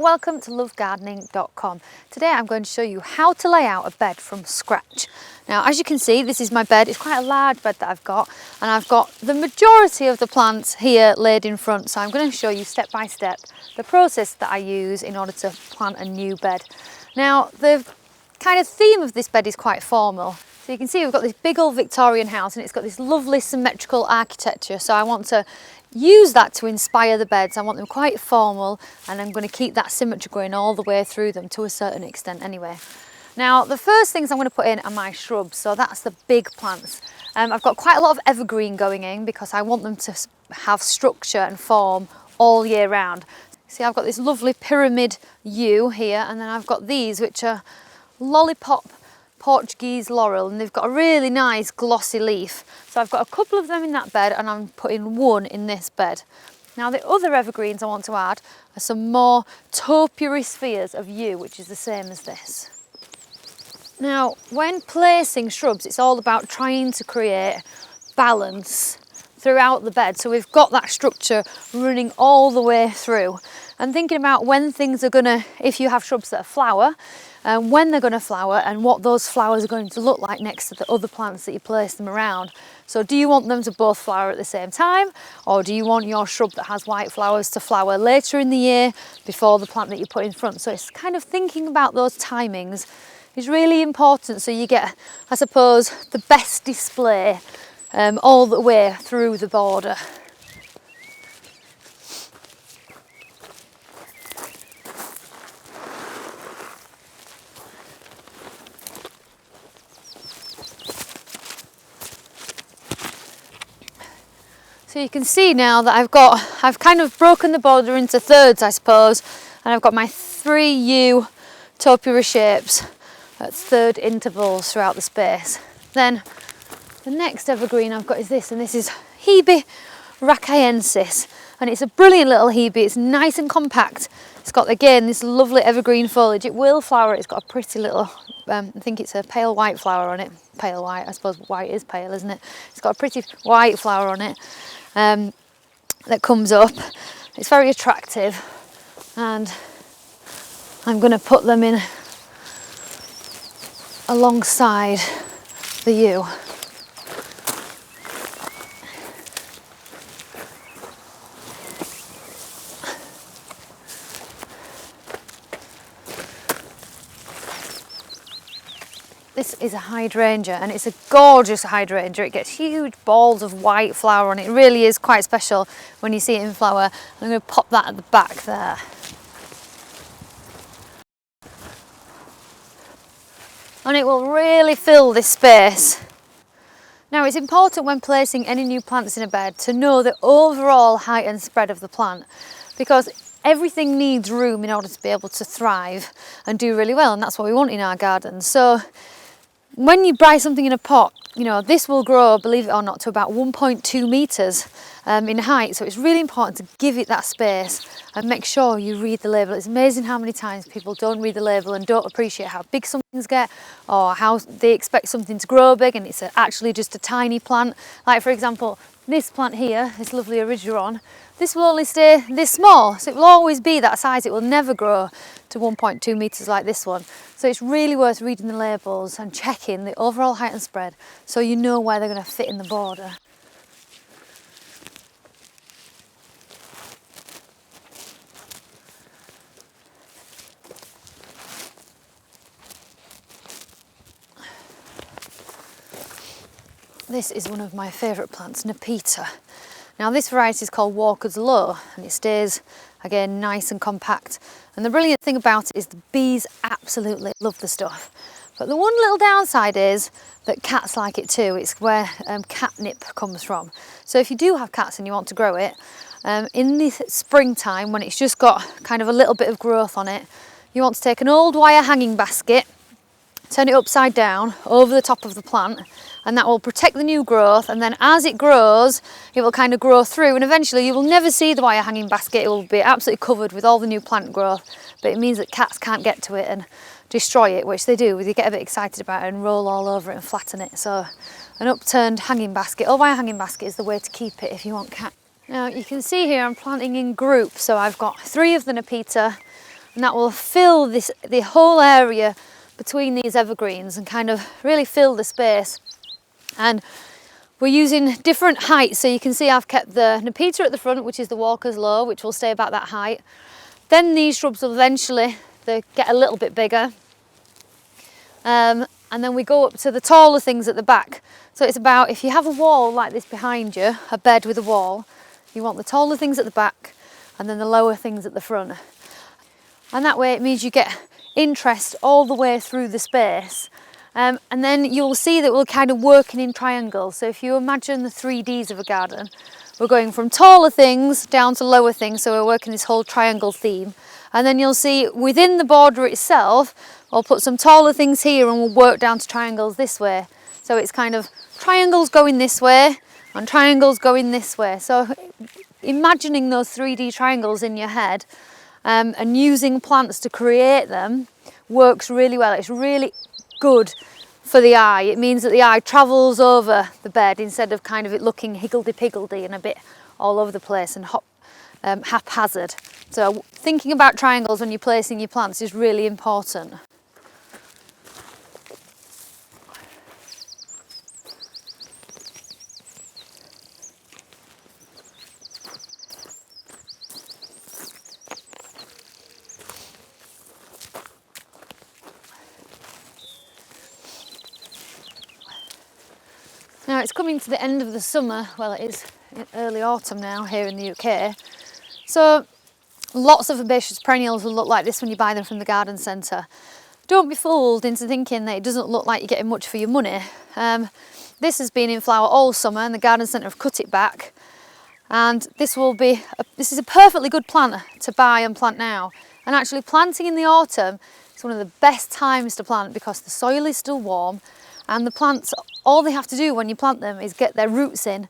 welcome to lovegardening.com. Today I'm going to show you how to lay out a bed from scratch. Now, as you can see, this is my bed. It's quite a large bed that I've got, and I've got the majority of the plants here laid in front. So I'm going to show you step by step the process that I use in order to plant a new bed. Now, the kind of theme of this bed is quite formal. So you can see we've got this big old Victorian house and it's got this lovely symmetrical architecture. So I want to use that to inspire the beds. I want them quite formal, and I'm going to keep that symmetry going all the way through them to a certain extent anyway. Now, the first things I'm going to put in are my shrubs. So that's the big plants. I've got quite a lot of evergreen going in because I want them to have structure and form all year round. See, I've got this lovely pyramid yew here, and then I've got these which are lollipop Portuguese laurel, and they've got a really nice glossy leaf. So I've got a couple of them in that bed, and I'm putting one in this bed. Now, the other evergreens I want to add are some more topiary spheres of yew, which is the same as this. Now, when placing shrubs, it's all about trying to create balance throughout the bed. So we've got that structure running all the way through, and thinking about when things are gonna, if you have shrubs that flower, when they're going to flower and what those flowers are going to look like next to the other plants that you place them around. So do you want them to both flower at the same time, or do you want your shrub that has white flowers to flower later in the year before the plant that you put in front? So it's kind of thinking about those timings is really important, so you get, I suppose, the best display all the way through the border. So you can see now that I've kind of broken the border into thirds, I suppose, and I've got my 3 yew topiary shapes at third intervals throughout the space. Then the next evergreen I've got is this, and this is Hebe rachiensis, and it's a brilliant little Hebe. It's nice and compact. It's got, again, this lovely evergreen foliage. It will flower. It's got a pretty little, I think it's a pale white flower on it. Pale white, I suppose white is pale, isn't it? It's got a pretty white flower on it. That comes up. It's very attractive, and I'm going to put them in alongside the yew. This is a hydrangea, and it's a gorgeous hydrangea. It gets huge balls of white flower on it. It really is quite special when you see it in flower. I'm going to pop that at the back there. And it will really fill this space. Now, it's important when placing any new plants in a bed to know the overall height and spread of the plant, because everything needs room in order to be able to thrive and do really well, and that's what we want in our garden. So when you buy something in a pot, you know, this will grow, believe it or not, to about 1.2 metres in height. So it's really important to give it that space and make sure you read the label. It's amazing how many times people don't read the label and don't appreciate how big some things get, or how they expect something to grow big and it's actually just a tiny plant. Like, for example, this plant here, this lovely Erigeron, this will only stay this small, so it will always be that size. It will never grow to 1.2 metres like this one. So it's really worth reading the labels and checking the overall height and spread so you know where they're going to fit in the border. This is one of my favourite plants, Nepeta. Now, this variety is called Walkers Low, and it stays, again, nice and compact. And the brilliant thing about it is the bees absolutely love the stuff. But the one little downside is that cats like it too. It's where catnip comes from. So if you do have cats and you want to grow it, in the springtime, when it's just got kind of a little bit of growth on it, you want to take an old wire hanging basket, turn it upside down over the top of the plant, and that will protect the new growth. And then as it grows, it will kind of grow through, and eventually you will never see the wire hanging basket. It will be absolutely covered with all the new plant growth, but it means that cats can't get to it and destroy it, which they do. They get a bit excited about it and roll all over it and flatten it. So an upturned hanging basket, or wire hanging basket, is the way to keep it if you want cats. Now you can see here I'm planting in groups. So I've got 3 of the Nepeta, and that will fill the whole area between these evergreens and kind of really fill the space. And we're using different heights, so you can see I've kept the Nepeta at the front, which is the Walkers Low, which will stay about that height. Then these shrubs will eventually they get a little bit bigger. And then we go up to the taller things at the back. So it's about, if you have a wall like this behind you, a bed with a wall, you want the taller things at the back and then the lower things at the front. And that way it means you get interest all the way through the space. And then you'll see that we're kind of working in triangles. So if you imagine the 3Ds of a garden, we're going from taller things down to lower things. So we're working this whole triangle theme. And then you'll see within the border itself, I'll put some taller things here and we'll work down to triangles this way. So it's kind of triangles going this way and triangles going this way. So imagining those 3D triangles in your head and using plants to create them works really well. It's really good for the eye. It means that the eye travels over the bed instead of kind of it looking higgledy-piggledy and a bit all over the place and haphazard. So thinking about triangles when you're placing your plants is really important. Now it's coming to the end of the summer, well it is early autumn now here in the UK, so lots of herbaceous perennials will look like this when you buy them from the garden centre. Don't be fooled into thinking that it doesn't look like you're getting much for your money. This has been in flower all summer and the garden centre have cut it back, and this is a perfectly good plant to buy and plant now. And actually planting in the autumn is one of the best times to plant because the soil is still warm. And the plants, all they have to do when you plant them is get their roots in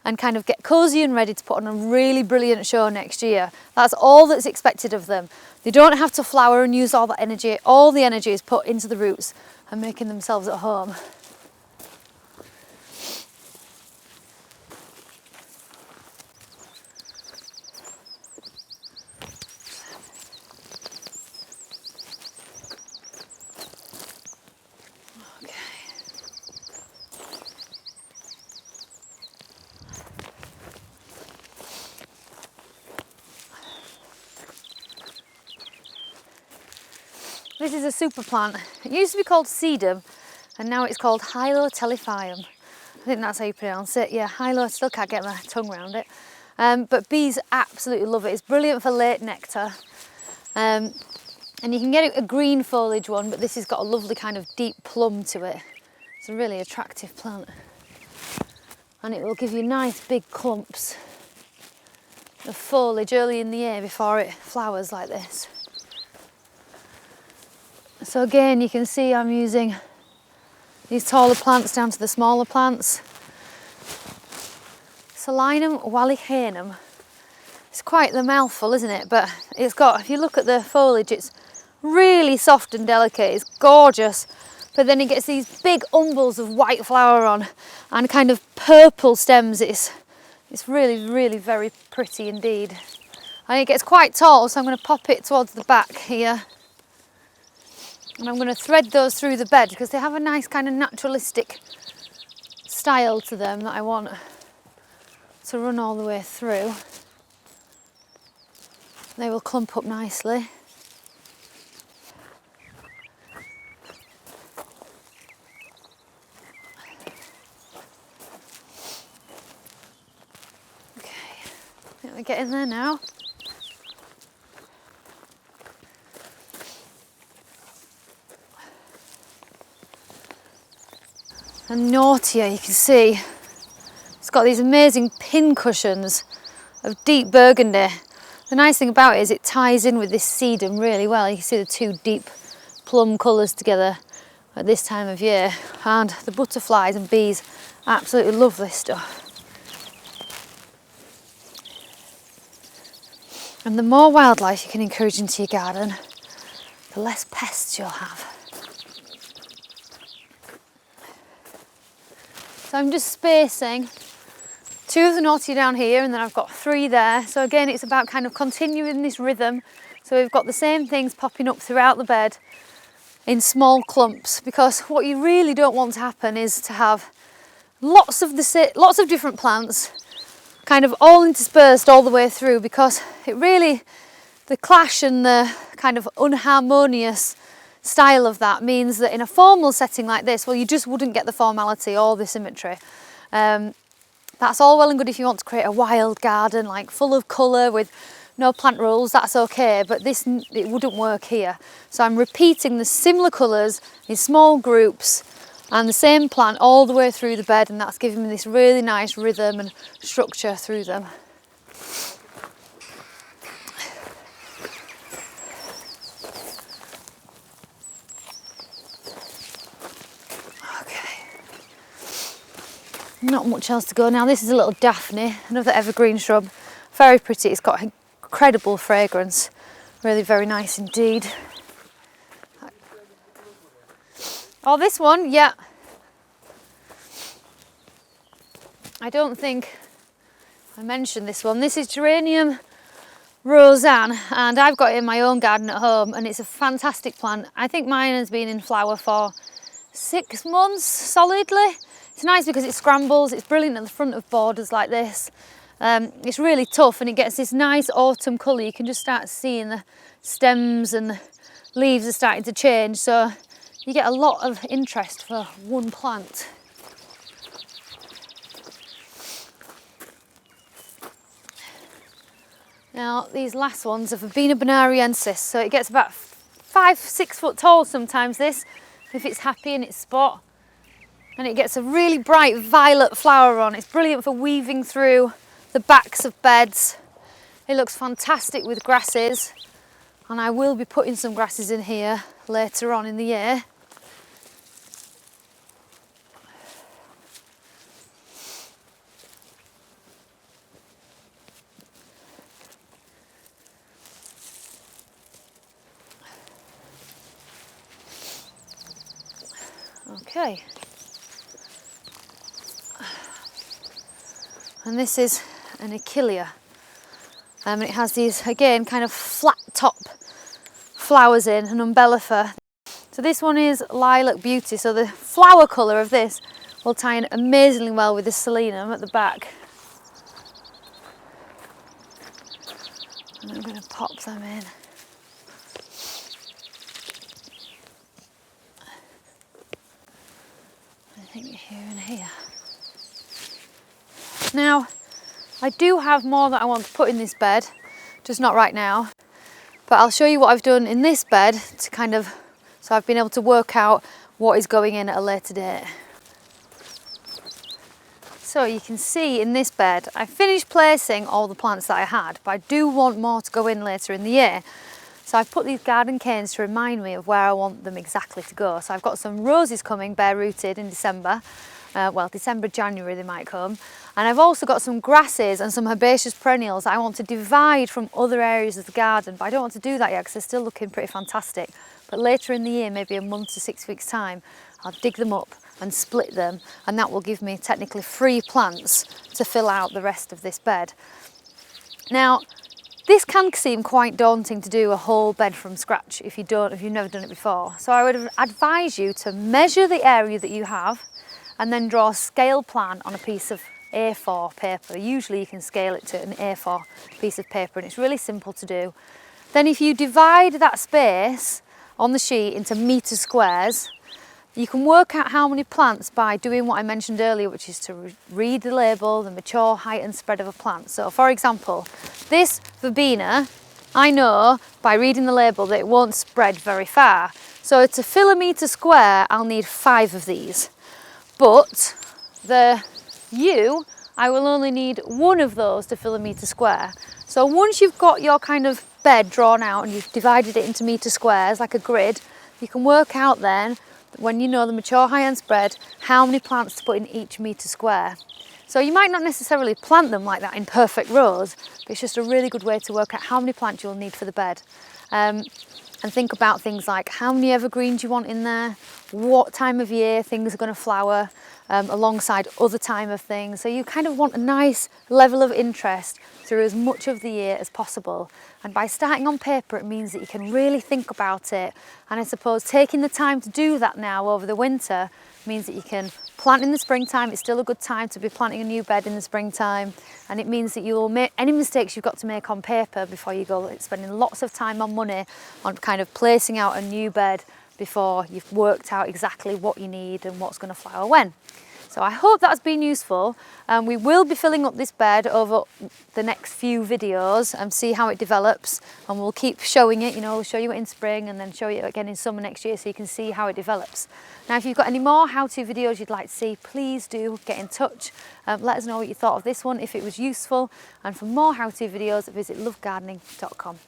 and kind of get cosy and ready to put on a really brilliant show next year. That's all that's expected of them. They don't have to flower and use all that energy. All the energy is put into the roots and making themselves at home. This is a super plant. It used to be called Sedum and now it's called hylotelephium. I think that's how you pronounce it. Yeah, hylo, I still can't get my tongue around it. But bees absolutely love it. It's brilliant for late nectar. And you can get a green foliage one, but this has got a lovely kind of deep plum to it. It's a really attractive plant. And it will give you nice big clumps of foliage early in the year before it flowers like this. So again, you can see I'm using these taller plants down to the smaller plants. Solinum wallichanum. It's quite the mouthful, isn't it? But it's got, if you look at the foliage, it's really soft and delicate. It's gorgeous. But then it gets these big umbels of white flower on and kind of purple stems. It's really, really very pretty indeed. And it gets quite tall, so I'm going to pop it towards the back here. And I'm going to thread those through the bed because they have a nice kind of naturalistic style to them that I want to run all the way through. They will clump up nicely. Okay, I think we're getting there now. And Naughtier, you can see, it's got these amazing pin cushions of deep burgundy. The nice thing about it is it ties in with this sedum really well. You can see the two deep plum colours together at this time of year. And the butterflies and bees absolutely love this stuff. And the more wildlife you can encourage into your garden, the less pests you'll have. So I'm just spacing 2 of the Naughty down here and then I've got 3 there. So again, it's about kind of continuing this rhythm. So we've got the same things popping up throughout the bed in small clumps, because what you really don't want to happen is to have lots of different plants kind of all interspersed all the way through, because the clash and the kind of unharmonious style of that means that in a formal setting like this, well, you just wouldn't get the formality or the symmetry. That's all well and good if you want to create a wild garden, like full of colour with no plant rules, that's okay, but it wouldn't work here. So I'm repeating the similar colours in small groups and the same plant all the way through the bed, and that's giving me this really nice rhythm and structure through them. Okay, not much else to go now. This is a little Daphne, another evergreen shrub, very pretty. It's got incredible fragrance, really very nice indeed. Oh, this one, yeah. I don't think I mentioned this one. This is Geranium Roseanne, and I've got it in my own garden at home, and it's a fantastic plant. I think mine has been in flower for 6 months solidly. It's nice because it scrambles, it's brilliant at the front of borders like this. It's really tough, and it gets this nice autumn colour. You can just start seeing the stems and the leaves are starting to change, so you get a lot of interest for one plant. Now these last ones are Verbena bonariensis, so it gets about 5-6 foot tall sometimes, this, if it's happy in its spot. And it gets a really bright violet flower on. It's brilliant for weaving through the backs of beds. It looks fantastic with grasses, and I will be putting some grasses in here later on in the year. Okay, and this is an Achillea, and it has these, again, kind of flat top flowers in, an umbellifer. So this one is Lilac Beauty, so the flower colour of this will tie in amazingly well with the Selenum at the back. And I'm going to pop them in. I think here and here. Now, I do have more that I want to put in this bed, just not right now. But I'll show you what I've done in this bed to kind of, so I've been able to work out what is going in at a later date. So you can see in this bed, I finished placing all the plants that I had, but I do want more to go in later in the year. So I've put these garden canes to remind me of where I want them exactly to go. So I've got some roses coming bare rooted in December. Well, December, January they might come. And I've also got some grasses and some herbaceous perennials that I want to divide from other areas of the garden, but I don't want to do that yet because they're still looking pretty fantastic. But later in the year, maybe a month to 6 weeks time, I'll dig them up and split them, and that will give me technically 3 plants to fill out the rest of this bed. Now, this can seem quite daunting to do a whole bed from scratch if you've never done it before. So I would advise you to measure the area that you have and then draw a scale plan on a piece of A4 paper. Usually you can scale it to an A4 piece of paper, and it's really simple to do. Then if you divide that space on the sheet into metre squares, you can work out how many plants by doing what I mentioned earlier, which is to read the label, the mature height and spread of a plant. So for example, this verbena, I know by reading the label that it won't spread very far. So to fill a metre square, I'll need 5 of these. But the yew, I will only need 1 of those to fill a metre square. So once you've got your kind of bed drawn out and you've divided it into metre squares like a grid, you can work out then, when you know the mature height and spread, how many plants to put in each metre square. So you might not necessarily plant them like that in perfect rows, but it's just a really good way to work out how many plants you'll need for the bed. And think about things like how many evergreens you want in there, what time of year things are going to flower alongside other time of things. So you kind of want a nice level of interest through as much of the year as possible. And by starting on paper, it means that you can really think about it. And I suppose taking the time to do that now over the winter means that you can plant in the springtime. It's still a good time to be planting a new bed in the springtime. And it means that you'll make any mistakes you've got to make on paper before you go spending lots of time and money on kind of placing out a new bed before you've worked out exactly what you need and what's going to flower when. So I hope that's been useful. We will be filling up this bed over the next few videos and see how it develops, and we'll keep showing it, we'll show you it in spring and then show you again in summer next year so you can see how it develops. Now if you've got any more how-to videos you'd like to see, please do get in touch. Let us know what you thought of this one, if it was useful, and for more how-to videos visit lovegardening.com.